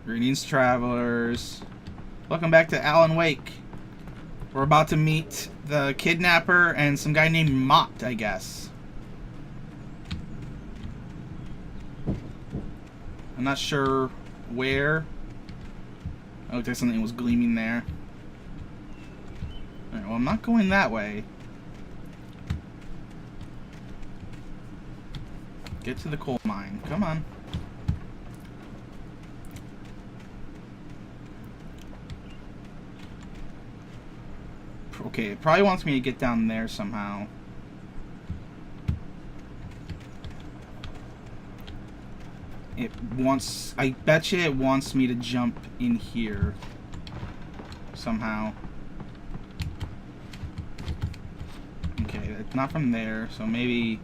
Greetings, travelers. Welcome back to Alan Wake. We're about to meet the kidnapper and some guy named Mott, I guess. I'm not sure where. Oh, there's something that was gleaming there. Alright, well, I'm not going that way. Get to the coal mine. Come on. Okay, it probably wants me to get down there somehow. It wants... I bet you it wants me to jump in here. Somehow. Okay, it's not from there, so maybe...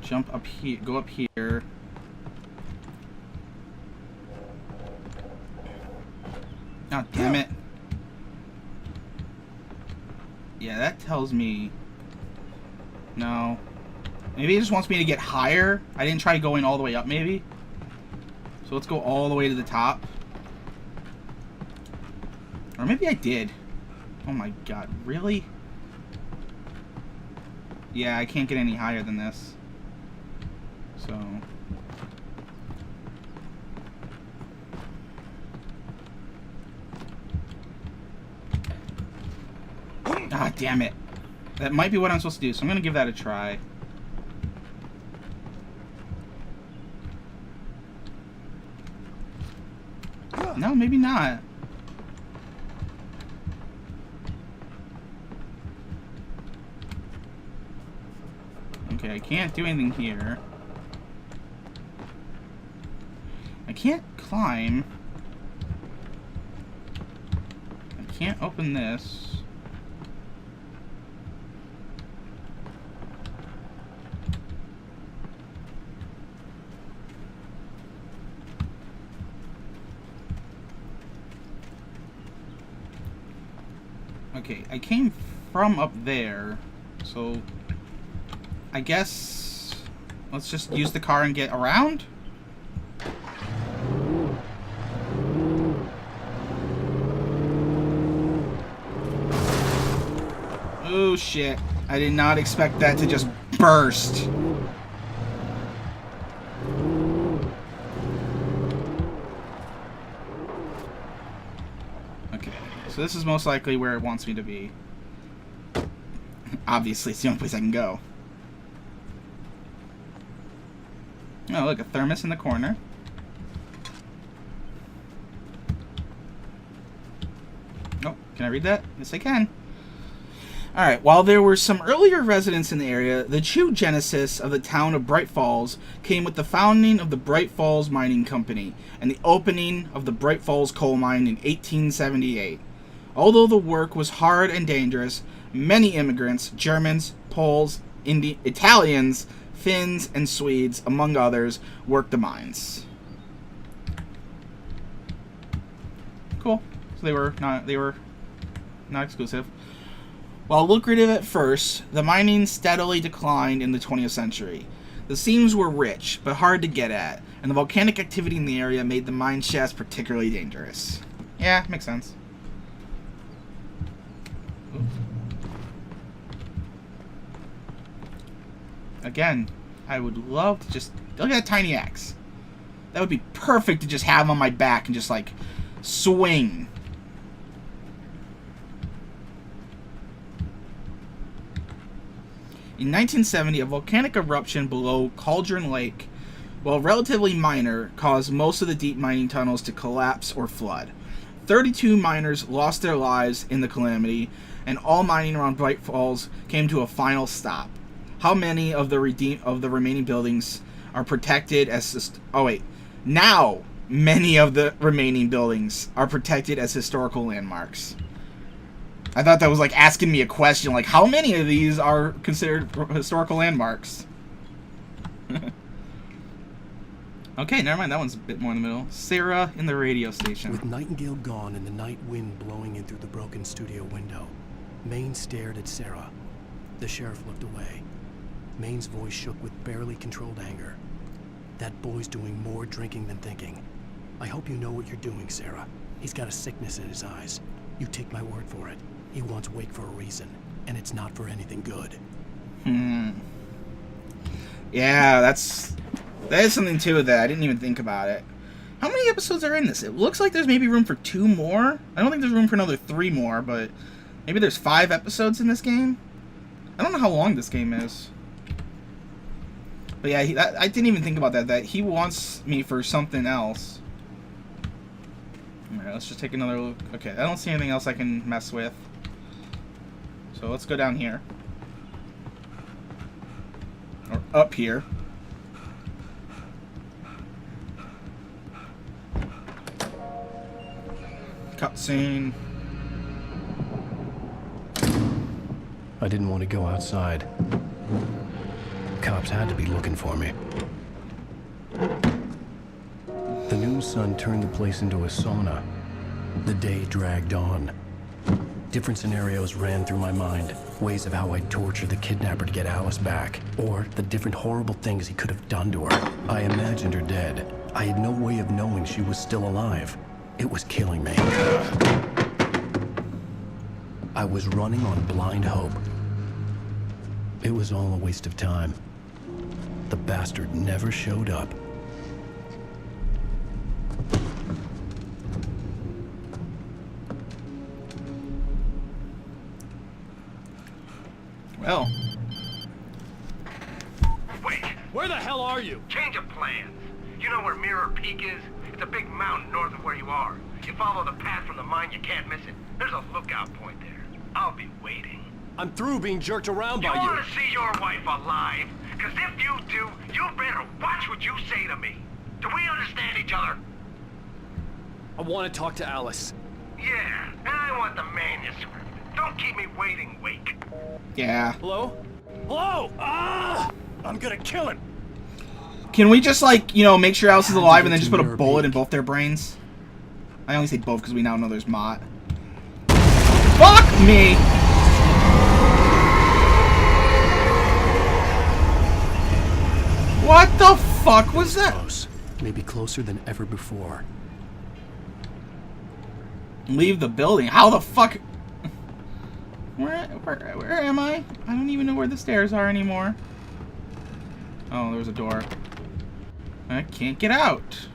Jump up here, go up here. Oh, damn it. Yeah, that tells me... No. Maybe it just wants me to get higher. I didn't try going all the way up, maybe. So let's go all the way to the top. Or maybe I did. Oh my god, really? Yeah, I can't get any higher than this. So... Ah, damn it. That might be what I'm supposed to do, so I'm gonna give that a try. No, maybe not. Okay, I can't do anything here. I can't climb. I can't open this. Okay, I came from up there, so I guess let's just use the car and get around? Oh shit, I did not expect that to just burst. So this is most likely where it wants me to be. Obviously, it's the only place I can go. Oh, look, a thermos in the corner. Oh, can I read that? Yes, I can. Alright, while there were some earlier residents in the area, the true genesis of the town of Bright Falls came with the founding of the Bright Falls Mining Company and the opening of the Bright Falls coal mine in 1878. Although the work was hard and dangerous, many immigrants, Germans, Poles, Italians, Finns, and Swedes, among others, worked the mines. Cool. So they were not exclusive. While lucrative at first, the mining steadily declined in the 20th century. The seams were rich, but hard to get at, and the volcanic activity in the area made the mine shafts particularly dangerous. Yeah, makes sense. Again, I would love to just... Look at that tiny axe. That would be perfect to just have on my back and just, like, swing. In 1970, a volcanic eruption below Cauldron Lake, while relatively minor, caused most of the deep mining tunnels to collapse or flood. 32 miners lost their lives in the calamity, and all mining around Bright Falls came to a final stop. How many of the remaining buildings are protected as... Now, many of the remaining buildings are protected as historical landmarks. I thought that was like asking me a question, like, how many of these are considered historical landmarks? Okay, never mind, that one's a bit more in the middle. Sarah in the radio station. With Nightingale gone and the night wind blowing in through the broken studio window, Maine stared at Sarah. The sheriff looked away. Maine's voice shook with barely controlled anger. That boy's doing more drinking than thinking. I hope you know what you're doing, Sarah. He's got a sickness in his eyes. You take my word for it. He wants Wake for a reason, and it's not for anything good. Yeah, that is something too that I didn't even think about it. How many episodes are in this? It looks like there's maybe room for 2 more. I don't think there's room for another 3 more, but maybe there's 5 episodes in this game. I don't know how long this game is. But yeah, I didn't even think about that. That he wants me for something else. Alright, let's just take another look. Okay, I don't see anything else I can mess with. So let's go down here. Or up here. Cutscene. I didn't want to go outside. Cops had to be looking for me. The noon sun turned the place into a sauna. The day dragged on. Different scenarios ran through my mind. Ways of how I'd torture the kidnapper to get Alice back. Or the different horrible things he could have done to her. I imagined her dead. I had no way of knowing she was still alive. It was killing me. I was running on blind hope. It was all a waste of time. The bastard never showed up. Well. Wait, Where the hell are you? change of plans. You know where Mirror Peak is? It's a big mountain north of where you are. You follow the path from the mine, you can't miss it. There's a lookout point there. I'll be waiting. I'm through being jerked around You by want to see your wife alive? Because if you do, you better watch what you say to me. Do we understand each other? I want to talk to Alice. Yeah, and I want the manuscript. Don't keep me waiting, Wake. Yeah. Hello? Hello? Ah! I'm gonna kill him. Can we just, like, you know, make sure Alice is alive and then just put a bullet in both their brains? I only say both because we now know there's Mott. Fuck me! What the fuck was that? Close. Maybe closer than ever before. Leave the building. How the fuck? Where am I? I don't even know where the stairs are anymore. Oh, there's a door. I can't get out.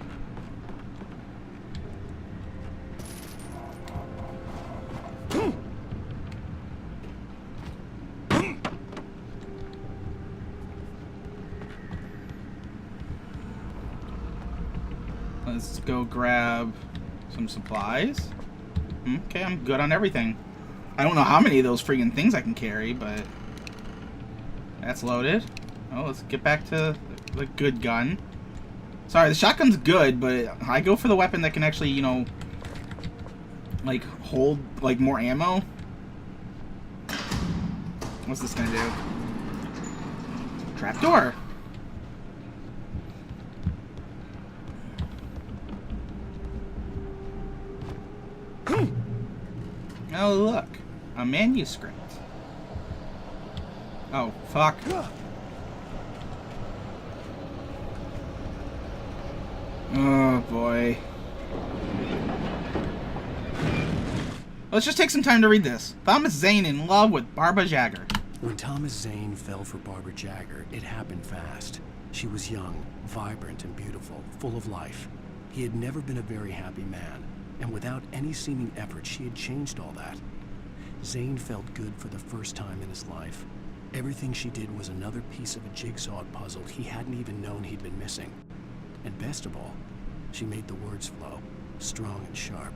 Let's go grab some supplies. Okay, I'm good on everything. I don't know how many of those freaking things I can carry, but that's loaded. Oh, let's get back to the good gun. Sorry, the shotgun's good, but I go for the weapon that can actually, you know, like, hold, like, more ammo. What's this gonna do? Trapdoor. Oh, look. A manuscript. Oh, fuck. Oh, boy. Let's just take some time to read this. Thomas Zane in love with Barbara Jagger. When Thomas Zane fell for Barbara Jagger, it happened fast. She was young, vibrant, and beautiful, full of life. He had never been a very happy man, and without any seeming effort, she had changed all that. Zane felt good for the first time in his life. Everything she did was another piece of a jigsaw puzzle he hadn't even known he'd been missing. And best of all, she made the words flow, strong and sharp.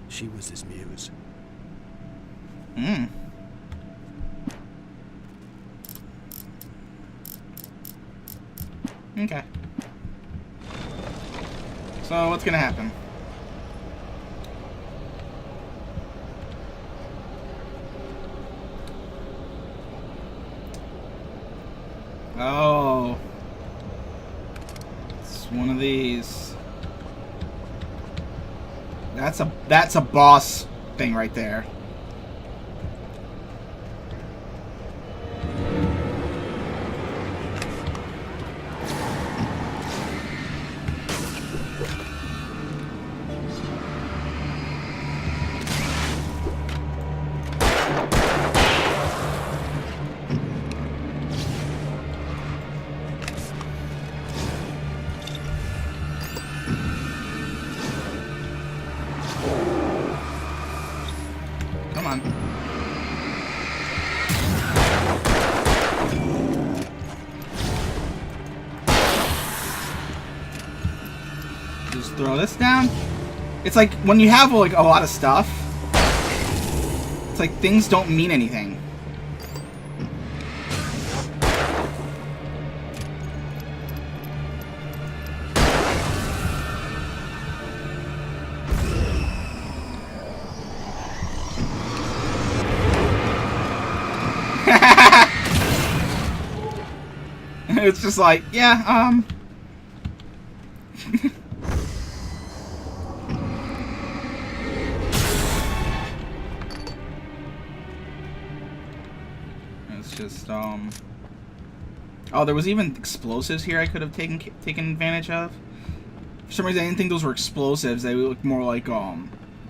She was his muse. Okay. So, what's gonna happen? Oh. It's one of these. That's a boss thing right there. Just throw this down. It's like when you have like a lot of stuff, it's like things don't mean anything. It's just like, yeah, it's just, oh, there was even explosives here I could have taken advantage of. For some reason, I didn't think those were explosives. They look more like,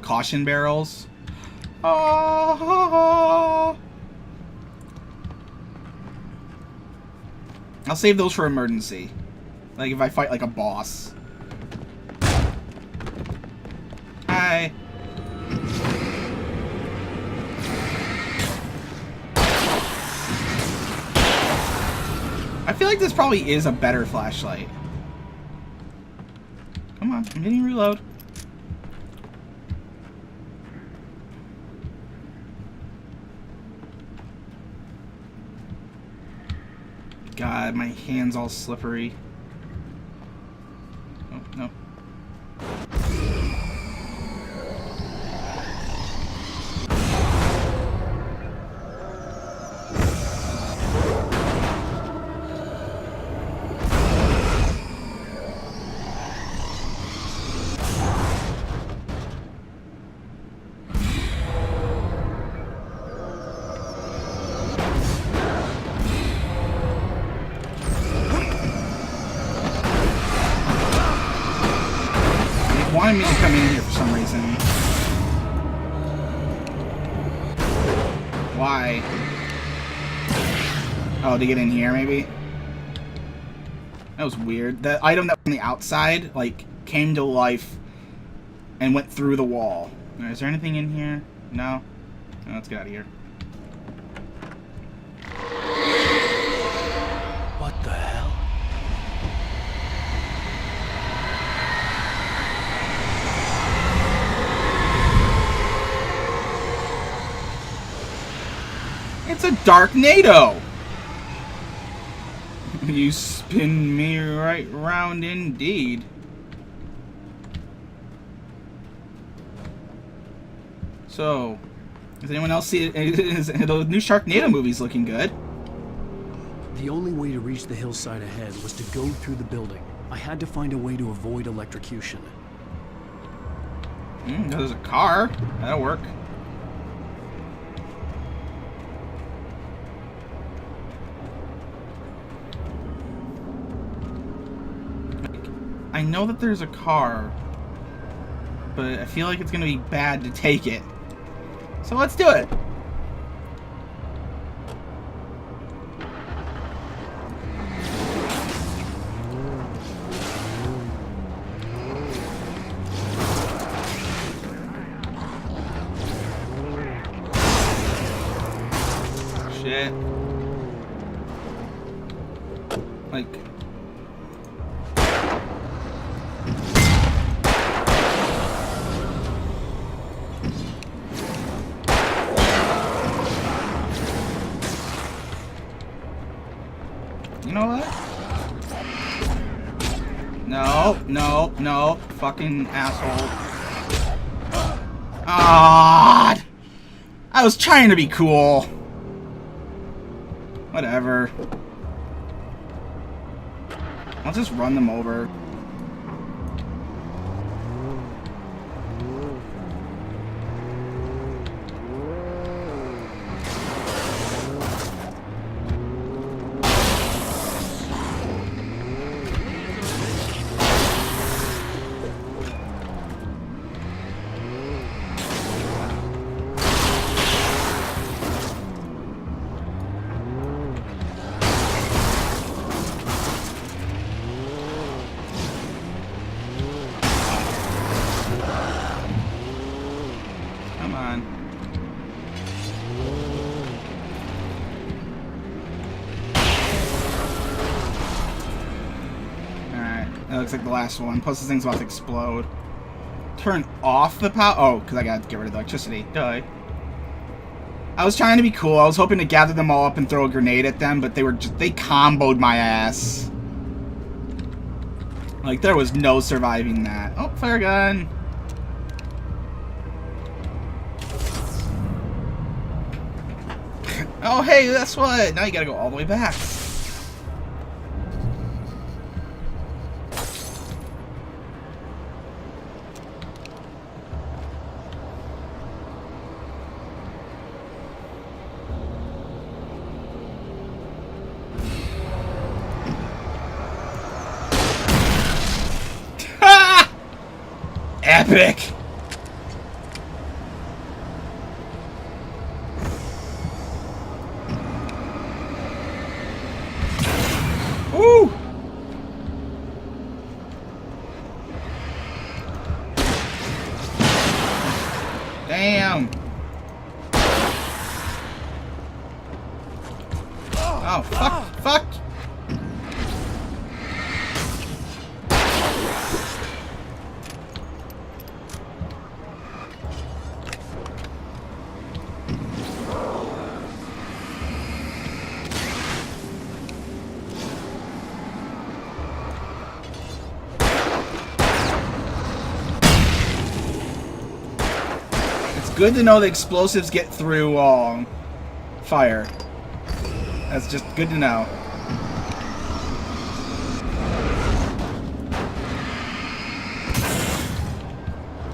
caution barrels. Oh. I'll save those for emergency. Like if I fight like a boss. Hi. I feel like this probably is a better flashlight. Come on, I'm hitting reload. God, my hand's all slippery. Oh, no. Wanted me to come in here for some reason. Why? Oh, to get in here, maybe? That was weird. The item that was on the outside, like, came to life and went through the wall. Is there anything in here? No? No, let's get out of here. What the hell? It's a Darknado! You spin me right round indeed. So, does anyone else see it? The new Sharknado movie's looking good. The only way to reach the hillside ahead was to go through the building. I had to find a way to avoid electrocution. There's a car. That'll work. I know that there's a car, but I feel like it's gonna be bad to take it. So let's do it. Shit. Like... You know what? No, no, no. Fucking asshole. Ah! I was trying to be cool. Whatever. I'll just run them over. looks like the last one. Plus, this thing's about to explode. Turn off the power. Oh, because I got to get rid of the electricity. Duh. I was trying to be cool. I was hoping to gather them all up and throw a grenade at them, but they comboed my ass. Like, there was no surviving that. Oh, flare gun. Oh, hey, that's what. Now you gotta go all the way back. Epic! Woo! Damn! Oh, fuck! Fuck! Good to know the explosives get through fire. That's just good to know.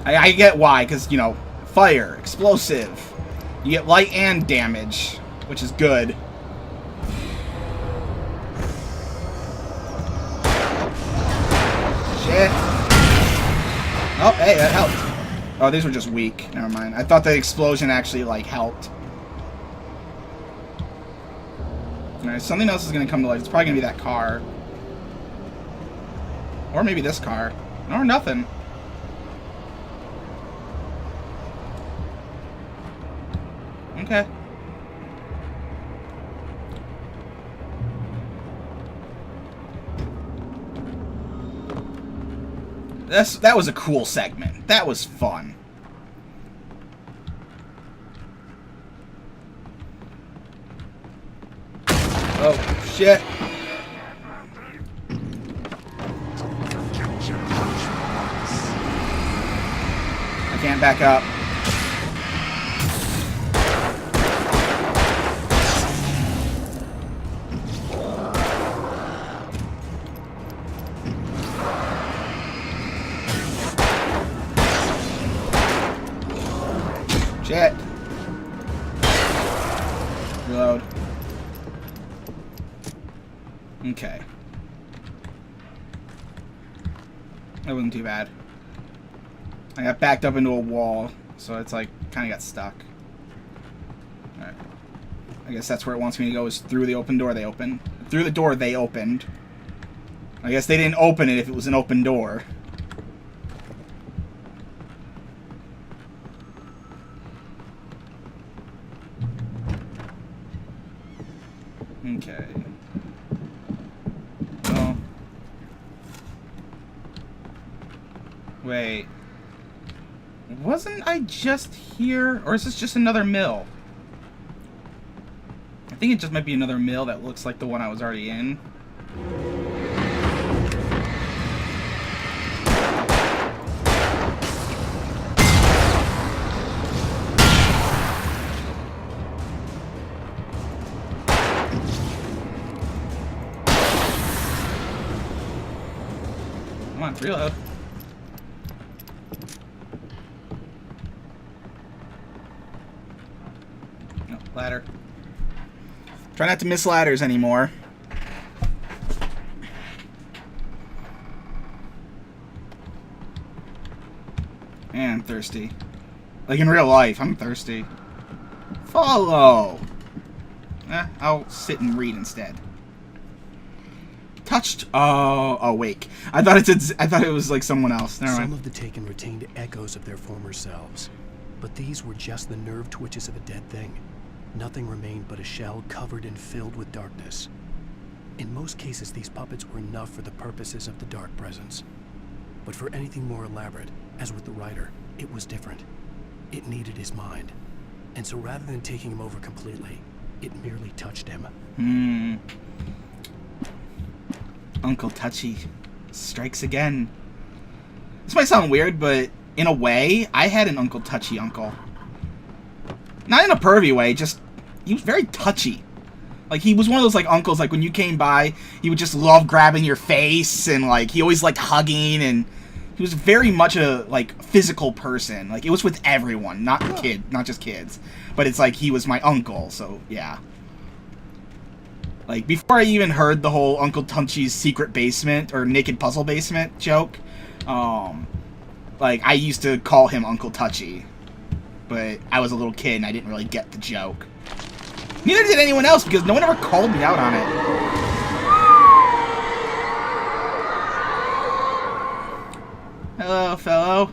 I get why, because, you know, fire, explosive. You get light and damage, which is good. Shit. Oh, hey, that helped. Oh, these were just weak. Never mind. I thought the explosion actually, like, helped. Alright, something else is going to come to life. It's probably going to be that car. Or maybe this car. Or nothing. Okay. That was a cool segment. That was fun. Oh, shit. I can't back up. Shit. Reload. Okay. That wasn't too bad. I got backed up into a wall, so it's like kind of got stuck. Alright. I guess that's where it wants me to go, is through the open door they opened. Through the door they opened. I guess they didn't open it if it was an open door. Okay. Oh. Wait. Wasn't I just here? Or is this just another mill? I think it just might be another mill that looks like the one I was already in. Come on, reload. No, ladder. Try not to miss ladders anymore. Man, I'm thirsty. Like in real life, I'm thirsty. Follow! I'll sit and read instead. Touched. Oh, awake. I thought it was like someone else. Never mind. Some of the Taken retained echoes of their former selves, but these were just the nerve twitches of a dead thing. Nothing remained but a shell covered and filled with darkness. In most cases, these puppets were enough for the purposes of the dark presence. But for anything more elaborate, as with the writer, it was different. It needed his mind. And so rather than taking him over completely, it merely touched him. Uncle Touchy strikes again. This might sound weird, but in a way, I had an Uncle Touchy uncle. Not in a pervy way, just he was very touchy. Like, he was one of those, like, uncles, like, when you came by, he would just love grabbing your face, and, like, he always liked hugging, and he was very much a, like, physical person. Like, it was with everyone, not just kids. But it's like, he was my uncle, so, yeah. Like, before I even heard the whole Uncle Touchy's secret basement, or naked puzzle basement joke, like, I used to call him Uncle Touchy. But I was a little kid, and I didn't really get the joke. Neither did anyone else, because no one ever called me out on it. Hello, fellow.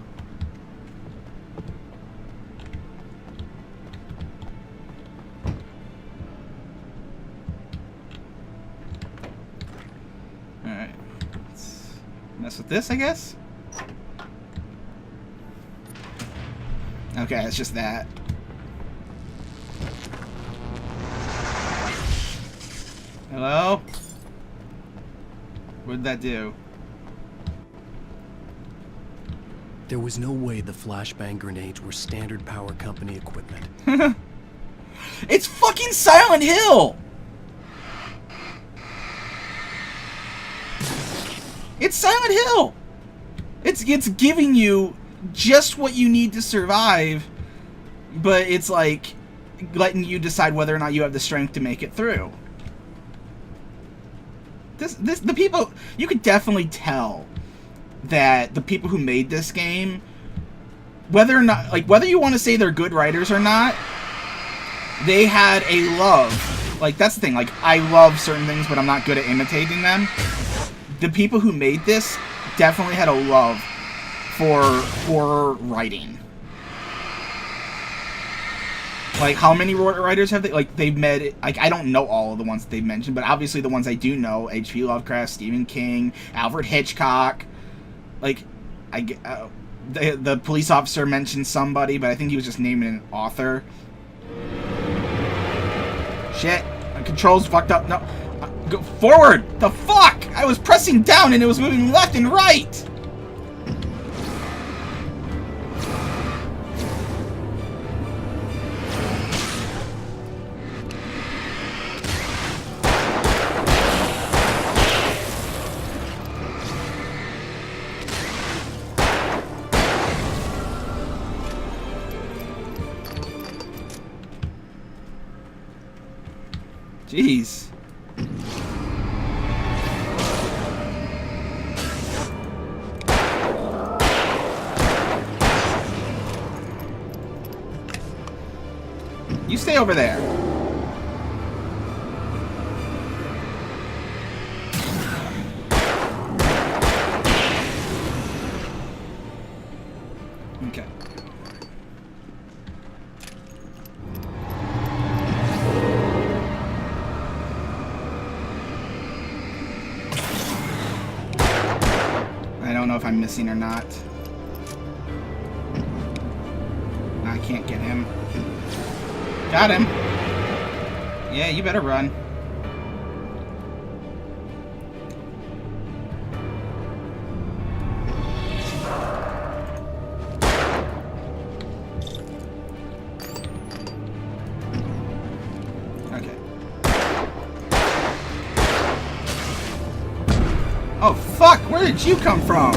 Alright. Let's mess with this, I guess? Okay, it's just that. Hello? What did that do? There was no way the flashbang grenades were standard power company equipment. It's fucking Silent Hill! It's Silent Hill! It's giving you just what you need to survive, but it's like letting you decide whether or not you have the strength to make it through. The people, you could definitely tell that the people who made this game, whether you want to say they're good writers or not, they had a love. Like, that's the thing, like, I love certain things, but I'm not good at imitating them. The people who made this definitely had a love for horror writing. Like, how many writers have they, like, they've met, like, I don't know all of the ones that they've mentioned, but obviously the ones I do know, H.P. Lovecraft, Stephen King, Alfred Hitchcock, like, the police officer mentioned somebody, but I think he was just naming an author. Shit, my controls fucked up, no, go forward, the fuck, I was pressing down and it was moving left and right! Jeez. You stay over there. Okay. I don't know if I'm missing or not. I can't get him. Got him. Yeah, you better run. Okay. Oh, fuck! Where did you come from?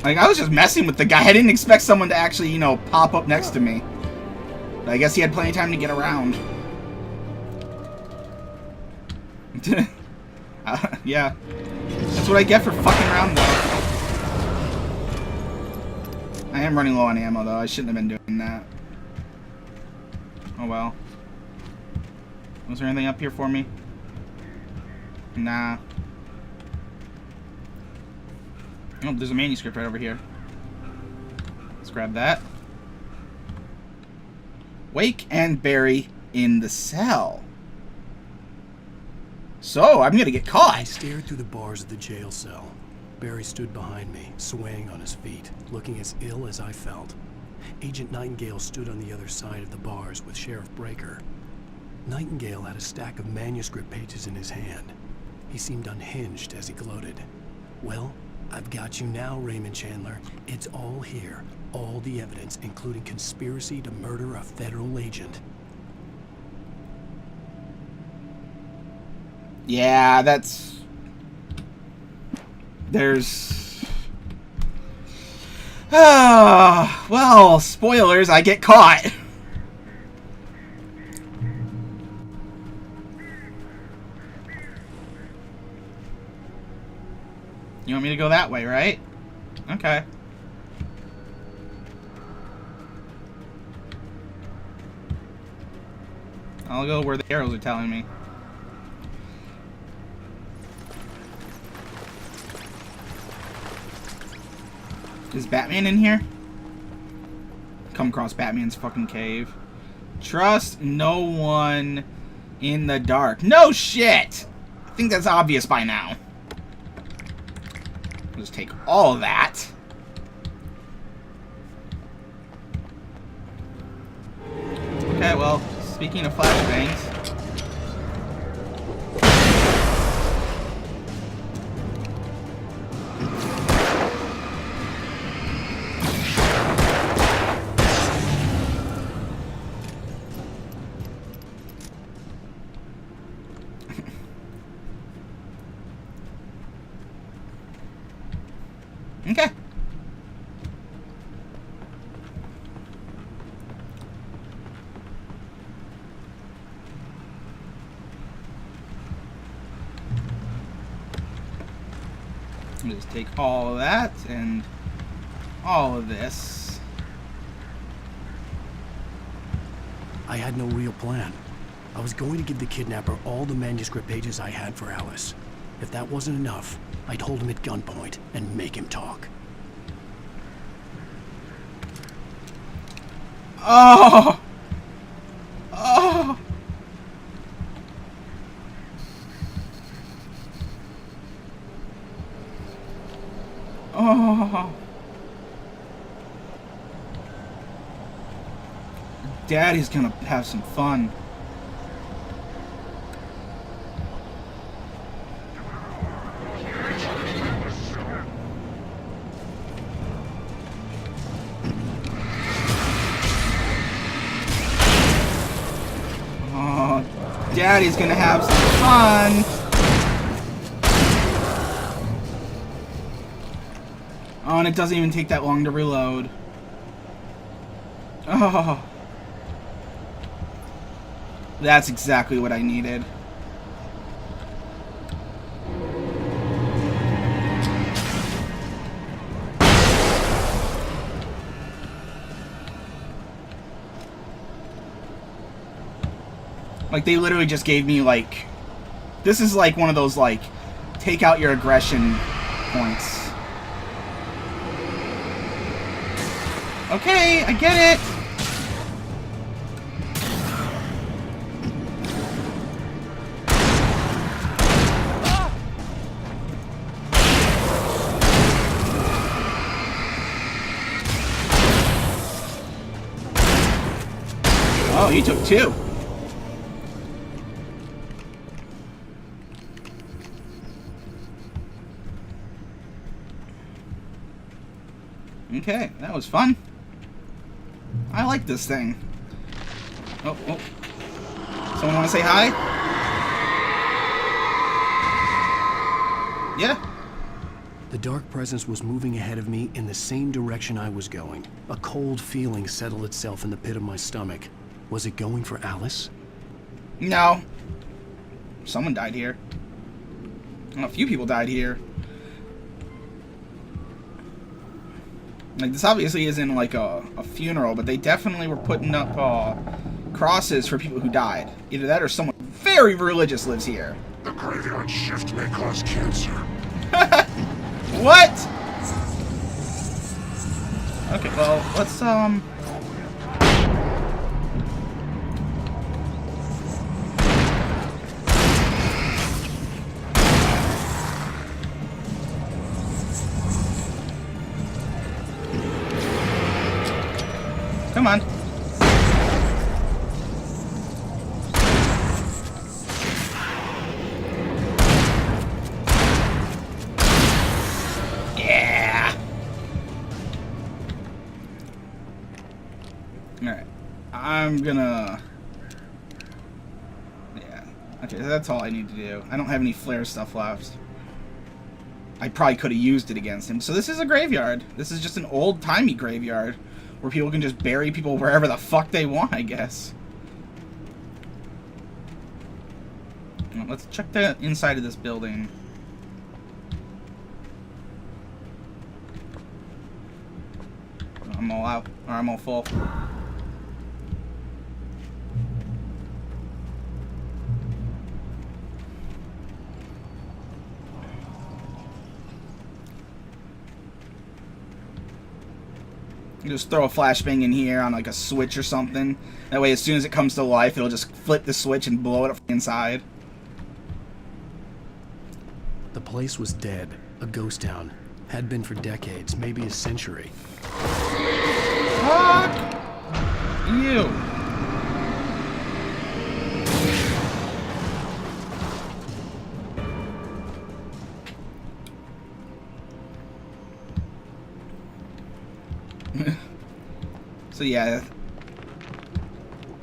Like, I was just messing with the guy. I didn't expect someone to actually, you know, pop up next to me. But I guess he had plenty of time to get around. Yeah. That's what I get for fucking around, though. I am running low on ammo, though. I shouldn't have been doing that. Oh, well. Was there anything up here for me? Nah. Oh, there's a manuscript right over here. Let's grab that. Wake and Barry in the cell. So, I'm gonna get caught. I stared through the bars of the jail cell. Barry stood behind me, swaying on his feet, looking as ill as I felt. Agent Nightingale stood on the other side of the bars with Sheriff Breaker. Nightingale had a stack of manuscript pages in his hand. He seemed unhinged as he gloated. Well, I've got you now, Raymond Chandler. It's all here. All the evidence, including conspiracy to murder a federal agent. Yeah, that's... There's... Ah, well, spoilers, I get caught. You want me to go that way, right? Okay. I'll go where the arrows are telling me. Is Batman in here? Come across Batman's fucking cave. Trust no one in the dark. No shit! I think that's obvious by now. I'll just take all of that. Okay, well, speaking of flashbangs... Okay. I'll just take all of that and all of this. I had no real plan. I was going to give the kidnapper all the manuscript pages I had for Alice. If that wasn't enough, I'd hold him at gunpoint and make him talk. Oh! Oh! Oh! Daddy's gonna have some fun. Daddy's gonna have some fun. Oh, and it doesn't even take that long to reload. Oh. That's exactly what I needed. Like, they literally just gave me, like... This is, like, one of those, like, take out your aggression points. Okay, I get it! Oh, you took two. Okay, that was fun. I like this thing. Oh, oh. Someone want to say hi? Yeah? The dark presence was moving ahead of me in the same direction I was going. A cold feeling settled itself in the pit of my stomach. Was it going for Alice? No. Someone died here. A few people died here. Like, this obviously isn't like a funeral, but they definitely were putting up crosses for people who died. Either that or someone very religious lives here. The graveyard shift may cause cancer. What? Okay, well, let's Come on. Yeah. Alright. I'm gonna... Yeah. Okay, that's all I need to do. I don't have any flare stuff left. I probably could have used it against him. So this is a graveyard. This is just an old-timey graveyard where people can just bury people wherever the fuck they want, I guess. Well, let's check the inside of this building. I'm all out, or I'm all full. You just throw a flashbang in here on like a switch or something. That way, as soon as it comes to life, it'll just flip the switch and blow it up inside. The place was dead. A ghost town. Had been for decades, maybe a century. Fuck you. So yeah,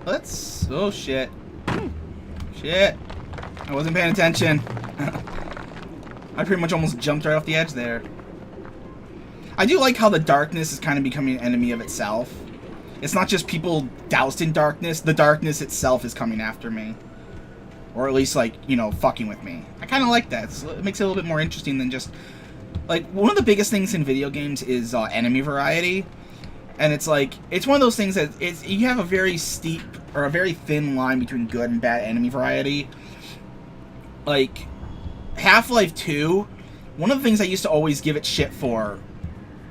let's... Oh shit. Shit. I wasn't paying attention. I pretty much almost jumped right off the edge there. I do like how the darkness is kind of becoming an enemy of itself. It's not just people doused in darkness, the darkness itself is coming after me. Or at least, like, you know, fucking with me. I kind of like that. It makes it a little bit more interesting than just... Like, one of the biggest things in video games is enemy variety. And it's like, it's one of those things that you have a very steep or a very thin line between good and bad enemy variety. Like, Half-Life 2, one of the things I used to always give it shit for,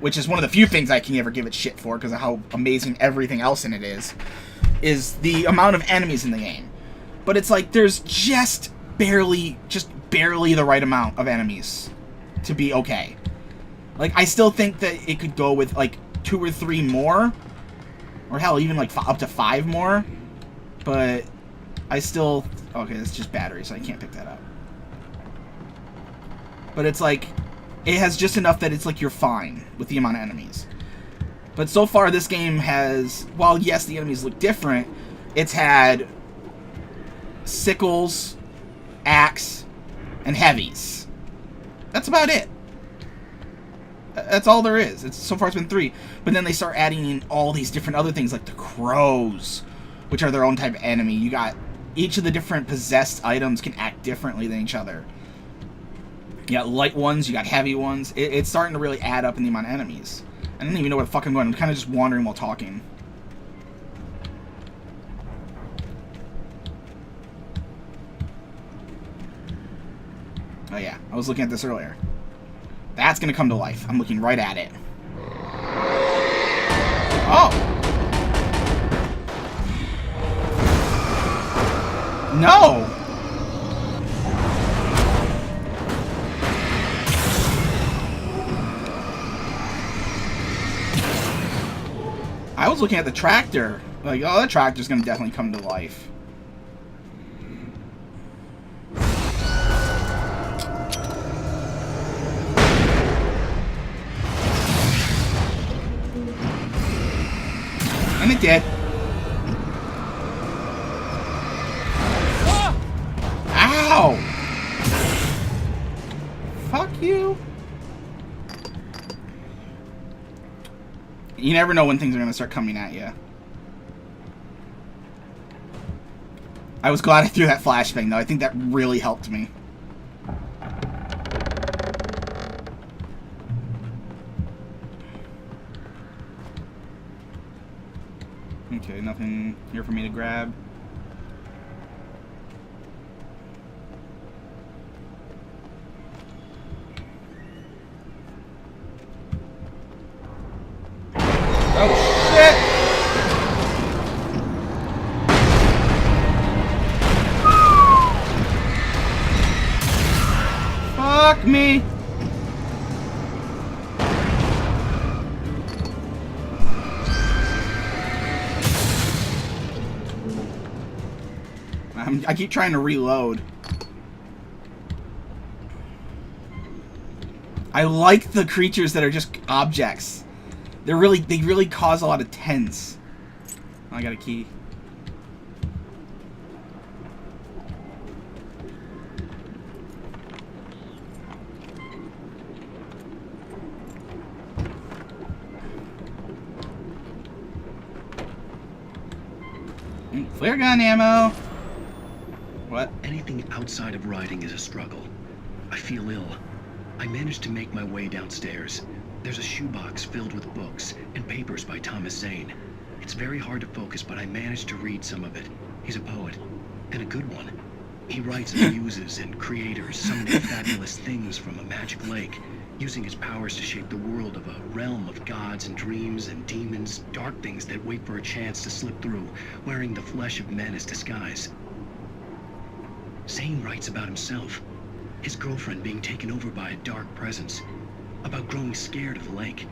which is one of the few things I can ever give it shit for because of how amazing everything else in it is the amount of enemies in the game. But it's like, there's just barely the right amount of enemies to be okay. Like, I still think that it could go with, like, 2 or 3 more, or hell, even like up to 5 more, but I still... Okay, it's just battery, so I can't pick that up. But it's like, it has just enough that it's like you're fine with the amount of enemies. But so far this game has, while yes, the enemies look different, it's had sickles, axe, and heavies. That's about it. That's all there is. So far it's been 3. But then they start adding in all these different other things, like the crows, which are their own type of enemy. You got each of the different possessed items can act differently than each other. You got light ones, you got heavy ones. It's starting to really add up in the amount of enemies. I don't even know where the fuck I'm going. I'm kind of just wandering while talking. Oh yeah, I was looking at this earlier. That's gonna come to life. I'm looking right at it. Oh! No! I was looking at the tractor. Like, oh, that tractor's gonna definitely come to life. And it did. Ow! Fuck you. You never know when things are going to start coming at you. I was glad I threw that flashbang, though. I think that really helped me. Okay, nothing here for me to grab. Oh, shit! Fuck me! I keep trying to reload. I like the creatures that are just objects. They really cause a lot of tense. Oh, I got a key. Flare gun ammo. What? Anything outside of riding is a struggle. I feel ill. I managed to make my way downstairs. There's a shoebox filled with books and papers by Thomas Zane. It's very hard to focus, but I managed to read some of it. He's a poet, and a good one. He writes of muses and creators summoning fabulous things from a magic lake, using his powers to shape the world of a realm of gods and dreams and demons, dark things that wait for a chance to slip through, wearing the flesh of men as disguise. Zane writes about himself, his girlfriend being taken over by a dark presence, about growing scared of the lake.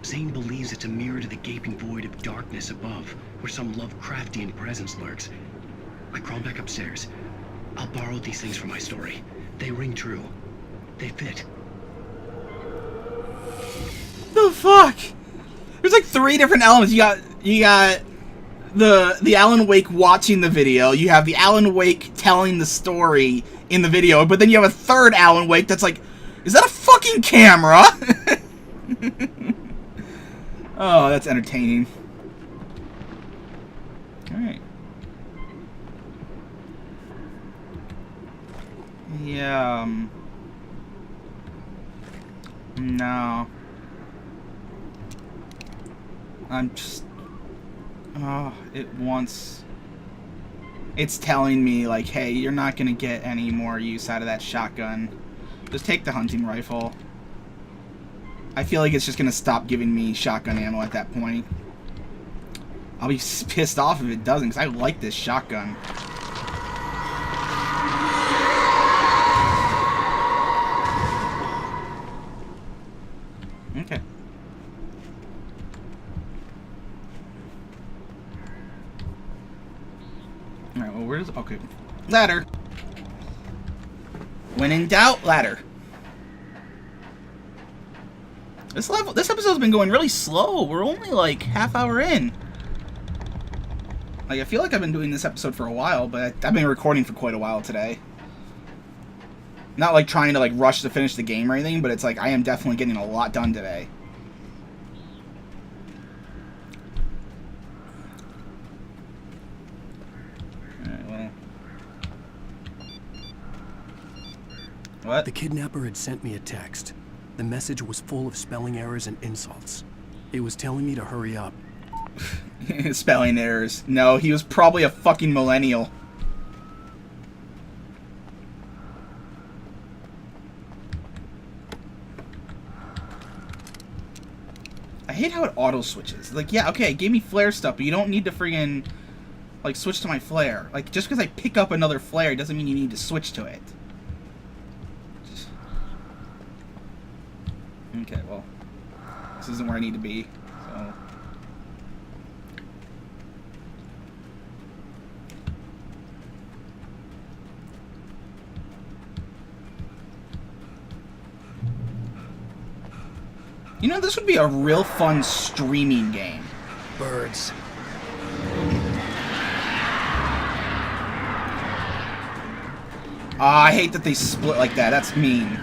Zane believes it's a mirror to the gaping void of darkness above, where some Lovecraftian presence lurks. I crawl back upstairs. I'll borrow these things for my story. They ring true. They fit. The fuck? There's like 3 different elements. You got the Alan Wake watching the video. You have the Alan Wake telling the story in the video, but then you have a third Alan Wake that's like, is that a fucking camera? Oh, that's entertaining. Alright. Yeah, no. I'm just... Oh, it's telling me, like, hey, you're not gonna get any more use out of that shotgun. Just take the hunting rifle. I feel like it's just gonna stop giving me shotgun ammo at that point. I'll be pissed off if it doesn't, because I like this shotgun. Okay. Alright, well, where's... Okay. Ladder. When in doubt, ladder. This episode's been going really slow. We're only like half hour in. Like, I feel like I've been doing this episode for a while, but I've been recording for quite a while today. Not like trying to like rush to finish the game or anything, but it's like I am definitely getting a lot done today. Alright, well. What? The kidnapper had sent me a text. The message was full of spelling errors and insults. It was telling me to hurry up. Spelling errors. No, he was probably a fucking millennial. I hate how it auto switches. Like, yeah, okay, it gave me flare stuff, but you don't need to friggin' like switch to my flare. Like, just because I pick up another flare doesn't mean you need to switch to it. Okay, well, this isn't where I need to be, so... You know, this would be a real fun streaming game. Birds. Ah, I hate that they split like that. That's mean.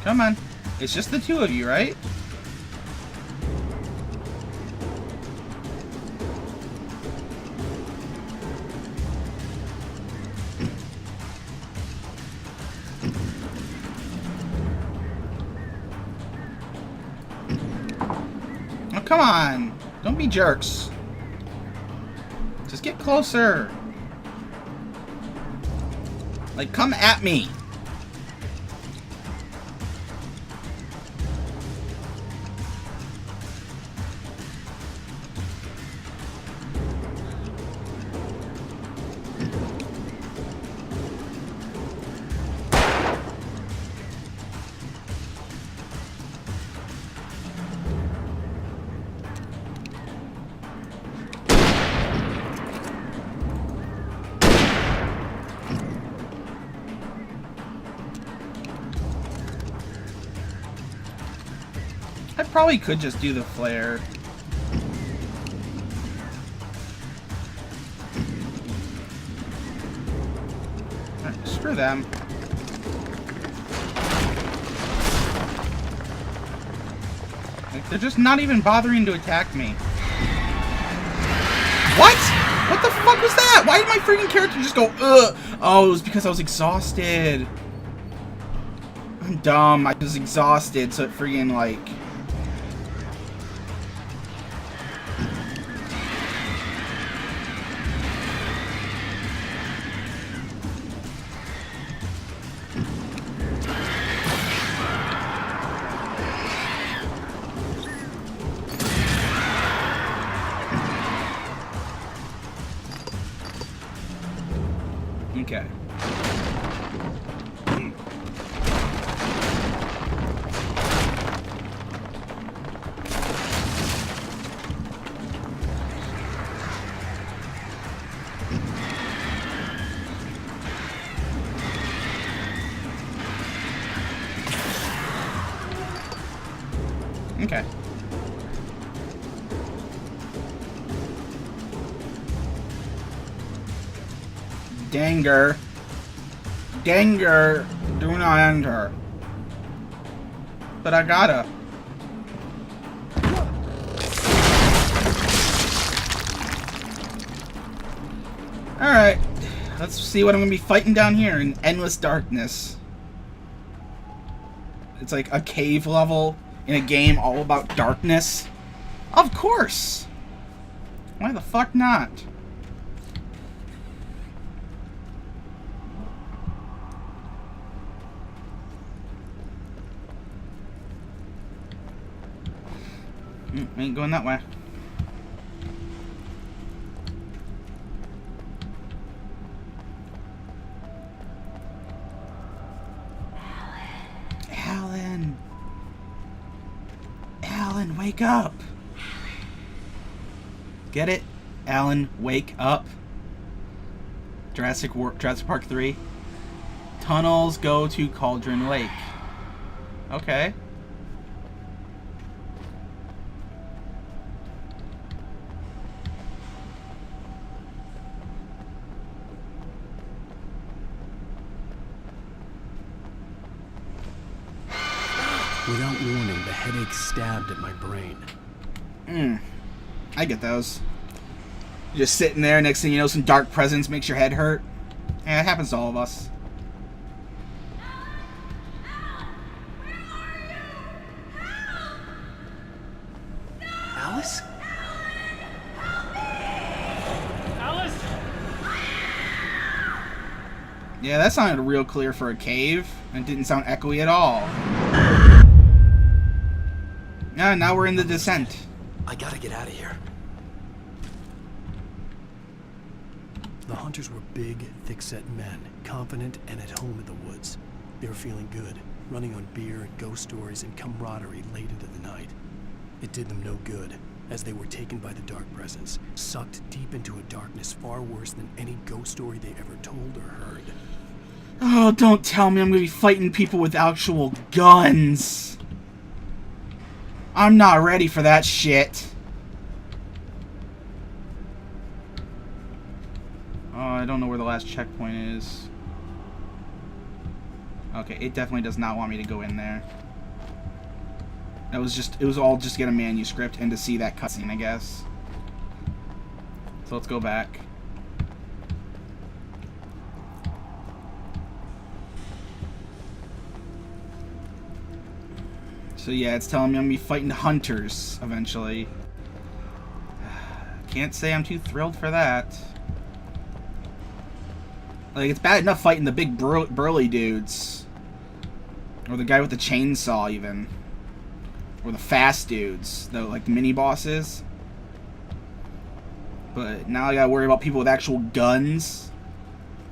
Come on. It's just the 2 of you, right? Oh, come on. Don't be jerks. Just get closer. Like, come at me. probably could just do the flare. Alright, screw them. Like, they're just not even bothering to attack me. What? What the fuck was that? Why did my freaking character just go, ugh? Oh, it was because I was exhausted. I'm dumb. I was exhausted, so it freaking, like... Okay. Okay. Danger. Danger. Do not enter. But I gotta. Alright. Let's see what I'm gonna be fighting down here in endless darkness. It's like a cave level in a game all about darkness. Of course! Why the fuck not? Ain't going that way. Alan! Alan, wake up! Get it? Alan, wake up. Jurassic Park 3. Tunnels go to Cauldron Lake. Okay. Without warning, the headache stabbed at my brain. I get those. You're just sitting there, next thing you know, some dark presence makes your head hurt. Yeah, it happens to all of us. Alice? Alice! Yeah, that sounded real clear for a cave. It didn't sound echoey at all. Yeah, now we're in the descent. I gotta get out of here. The hunters were big, thick-set men, confident and at home in the woods. They were feeling good, running on beer, ghost stories, and camaraderie late into the night. It did them no good, as they were taken by the dark presence, sucked deep into a darkness far worse than any ghost story they ever told or heard. Oh, don't tell me I'm gonna be fighting people with actual guns. I'm not ready for that shit. Oh, I don't know where the last checkpoint is. Okay, it definitely does not want me to go in there. It was all just to get a manuscript and to see that cutscene, I guess. So let's go back. So yeah, it's telling me I'm gonna be fighting hunters eventually. Can't say I'm too thrilled for that. Like, it's bad enough fighting the big burly dudes. Or the guy with the chainsaw, even. Or the fast dudes, the like mini bosses. But now I gotta worry about people with actual guns.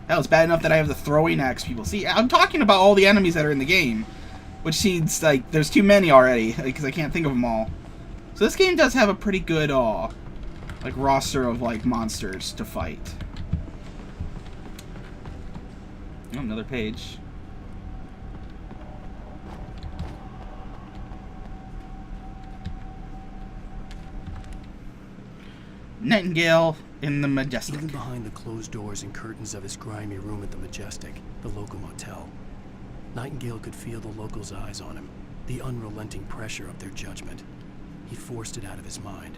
Hell, it's bad enough that I have the throwing axe people. See, I'm talking about all the enemies that are in the game. Which seems like there's too many already, because I can't think of them all. So this game does have a pretty good, like, roster of, like, monsters to fight. Oh, another page. Nightingale in the Majestic. Even behind the closed doors and curtains of his grimy room at the Majestic, the local motel, Nightingale could feel the locals' eyes on him, the unrelenting pressure of their judgment. He forced it out of his mind.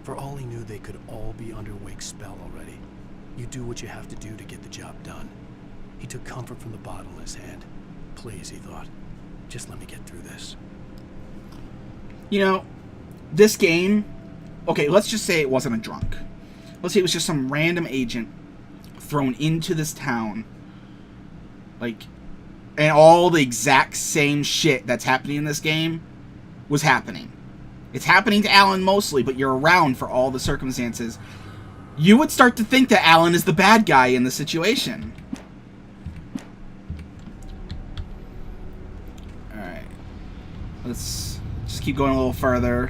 For all he knew, they could all be under Wake's spell already. You do what you have to do to get the job done. He took comfort from the bottle in his hand. Please, he thought, just let me get through this. You know, this game, okay, let's just say it wasn't a drunk. Let's say it was just some random agent thrown into this town. Like, and all the exact same shit that's happening in this game was happening. It's happening to Alan mostly, but you're around for all the circumstances. You would start to think that Alan is the bad guy in the situation. Alright. Let's just keep going a little further.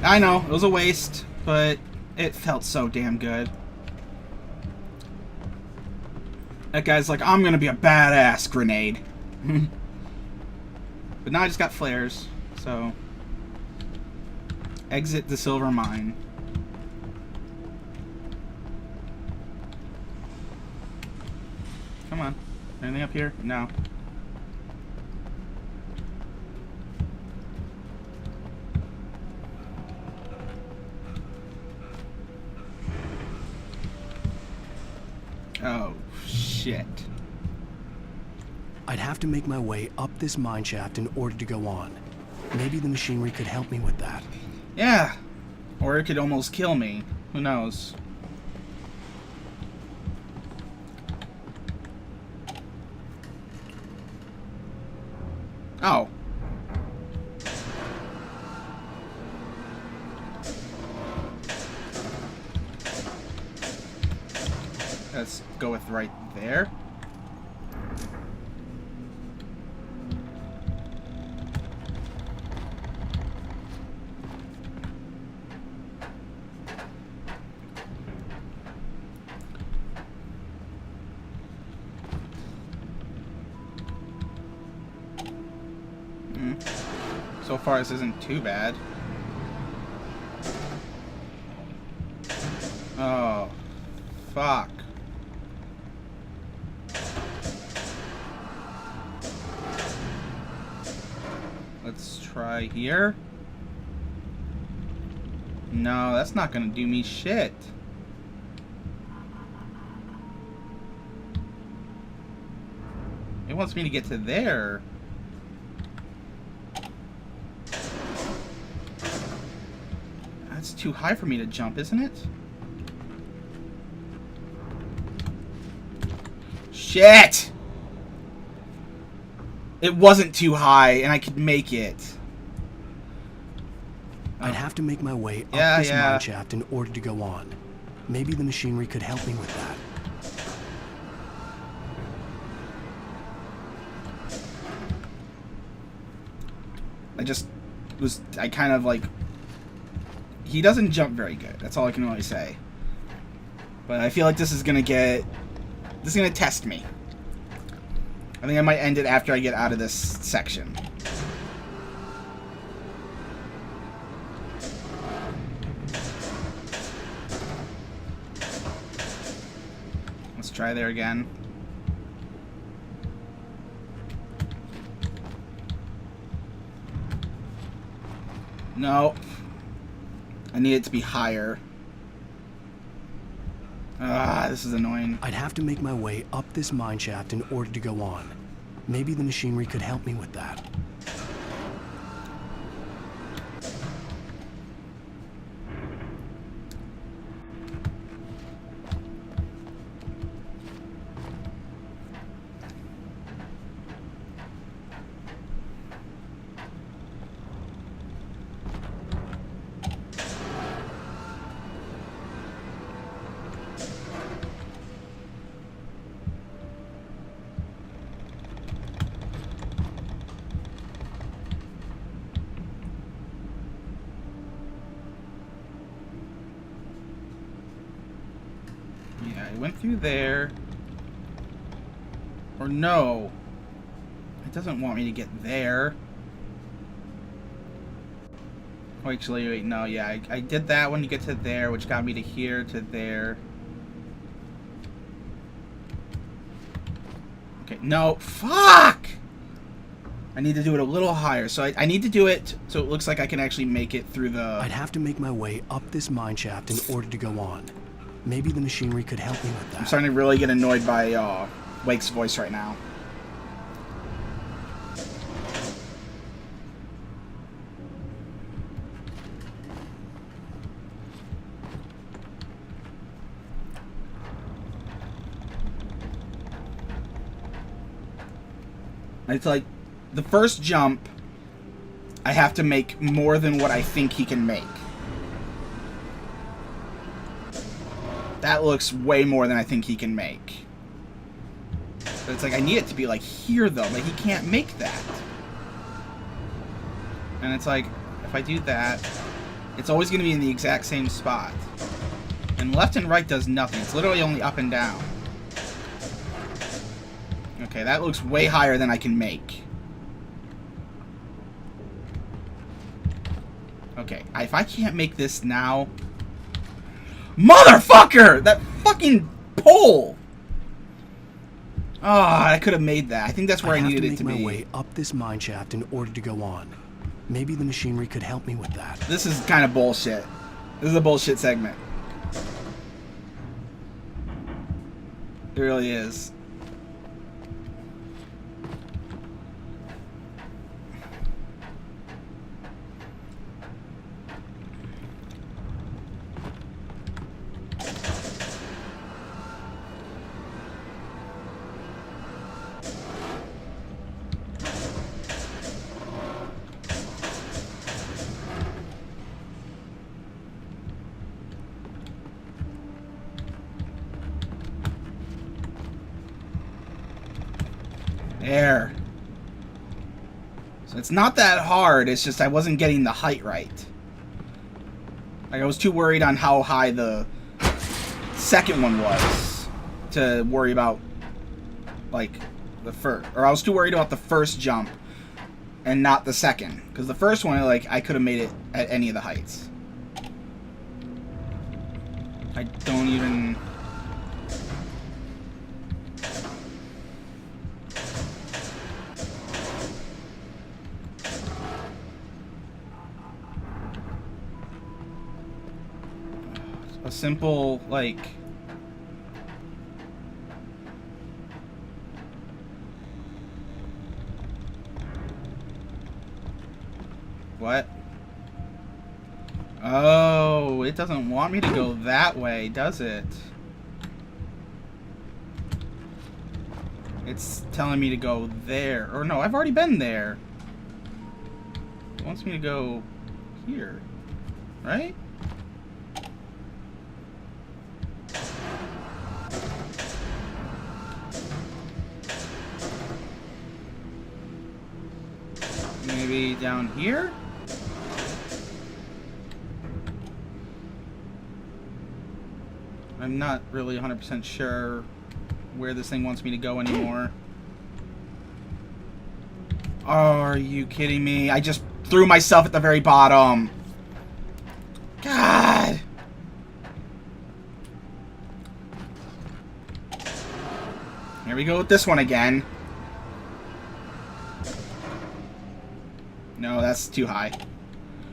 I know, it was a waste, but it felt so damn good. That guy's like, I'm gonna be a badass grenade. But now I just got flares, so... Exit the silver mine. Come on. Anything up here? No. Oh, shit. I'd have to make my way up this mine shaft in order to go on. Maybe the machinery could help me with that. Yeah. Or it could almost kill me. Who knows? Oh. Let's go with right there. So far, this isn't too bad. Oh, fuck. Let's try here. No, that's not gonna do me shit. It wants me to get to there. That's too high for me to jump, isn't it? Shit! It wasn't too high, and I could make it. I'd have to make my way up this mine shaft in order to go on. Maybe the machinery could help me with that. I kind of like... He doesn't jump very good. That's all I can really say. But I feel like this is gonna test me. I think I might end it after I get out of this section. Let's try there again. No. I need it to be higher. Ah, this is annoying. I'd have to make my way up this mine shaft in order to go on. Maybe the machinery could help me with that. I went through there. Or no. It doesn't want me to get there. Oh, actually, wait, no, yeah. I did that one to get to there, which got me to here, to there. Okay, no. Fuck! I need to do it a little higher. So I need to do it so it looks like I can actually make it through the... I'd have to make my way up this mine shaft in order to go on. Maybe the machinery could help me with that. I'm starting to really get annoyed by Wake's voice right now. It's like, the first jump, I have to make more than what I think he can make. That looks way more than I think he can make. But it's like, I need it to be like here though, but he can't make that. And it's like, if I do that, it's always going to be in the exact same spot. And left and right does nothing. It's literally only up and down. Okay, that looks way higher than I can make. Okay, if I can't make this now... Motherfucker! That fucking pole! Oh, I could have made that. I think that's where I needed it to be. I have to make my way up this mine shaft in order to go on. Maybe the machinery could help me with that. This is kind of bullshit. This is a bullshit segment. It really is. There. So it's not that hard, it's just I wasn't getting the height right. Like, I was too worried on how high the second one was to worry about, like, the first. Or I was too worried about the first jump and not the second. Because the first one, like, I could have made it at any of the heights. I don't even... A simple, like... What? Oh, it doesn't want me to go that way, does it? It's telling me to go there. Or no, I've already been there. It wants me to go here. Right? Maybe down here? I'm not really 100% sure where this thing wants me to go anymore. Are you kidding me? I just threw myself at the very bottom. God! Here we go with this one again. No, that's too high.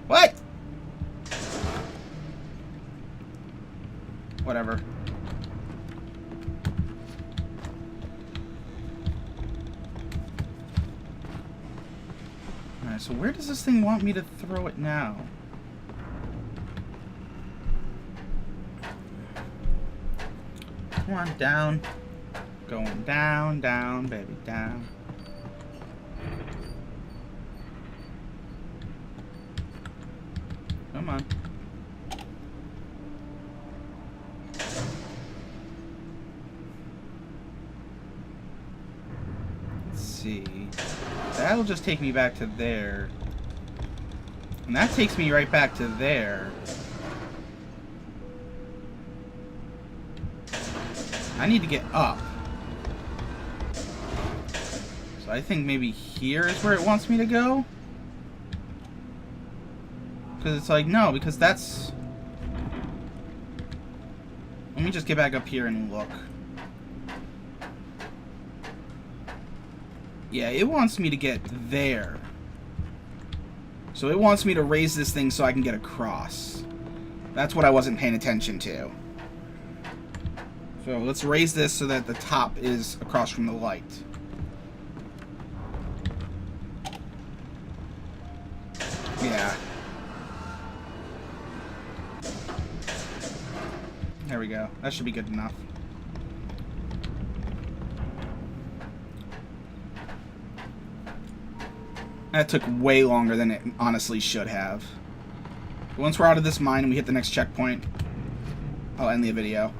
What? Whatever. Alright, so where does this thing want me to throw it now? Come on, down. Going down, down, baby, down. Come on. Let's see. That'll just take me back to there. And that takes me right back to there. I need to get up. So I think maybe here is where it wants me to go. Because it's like, no, because that's... Let me just get back up here and look. Yeah, it wants me to get there. So it wants me to raise this thing so I can get across. That's what I wasn't paying attention to. So let's raise this so that the top is across from the light. Yeah. There we go. That should be good enough. That took way longer than it honestly should have. Once we're out of this mine and we hit the next checkpoint, I'll end the video.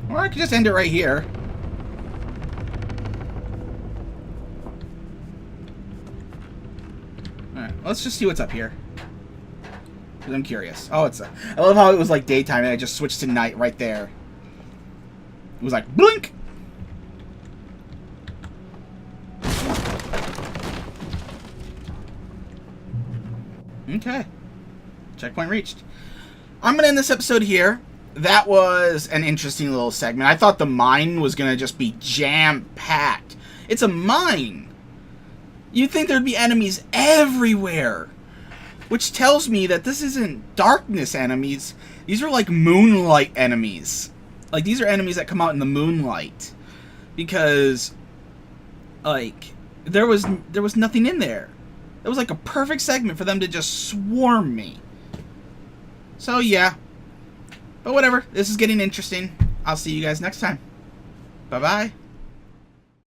Or I could just end it right here. Alright, let's just see what's up here. Because I'm curious. Oh, it's... I love how it was like daytime and I just switched to night right there. It was like, blink! Okay. Checkpoint reached. I'm going to end this episode here. That was an interesting little segment. I thought the mine was going to just be jam-packed. It's a mine. You'd think there'd be enemies everywhere. Which tells me that this isn't darkness enemies. These are like moonlight enemies. Like, these are enemies that come out in the moonlight. Because, like, there was nothing in there. It was like a perfect segment for them to just swarm me. So, yeah. But whatever. This is getting interesting. I'll see you guys next time. Bye-bye.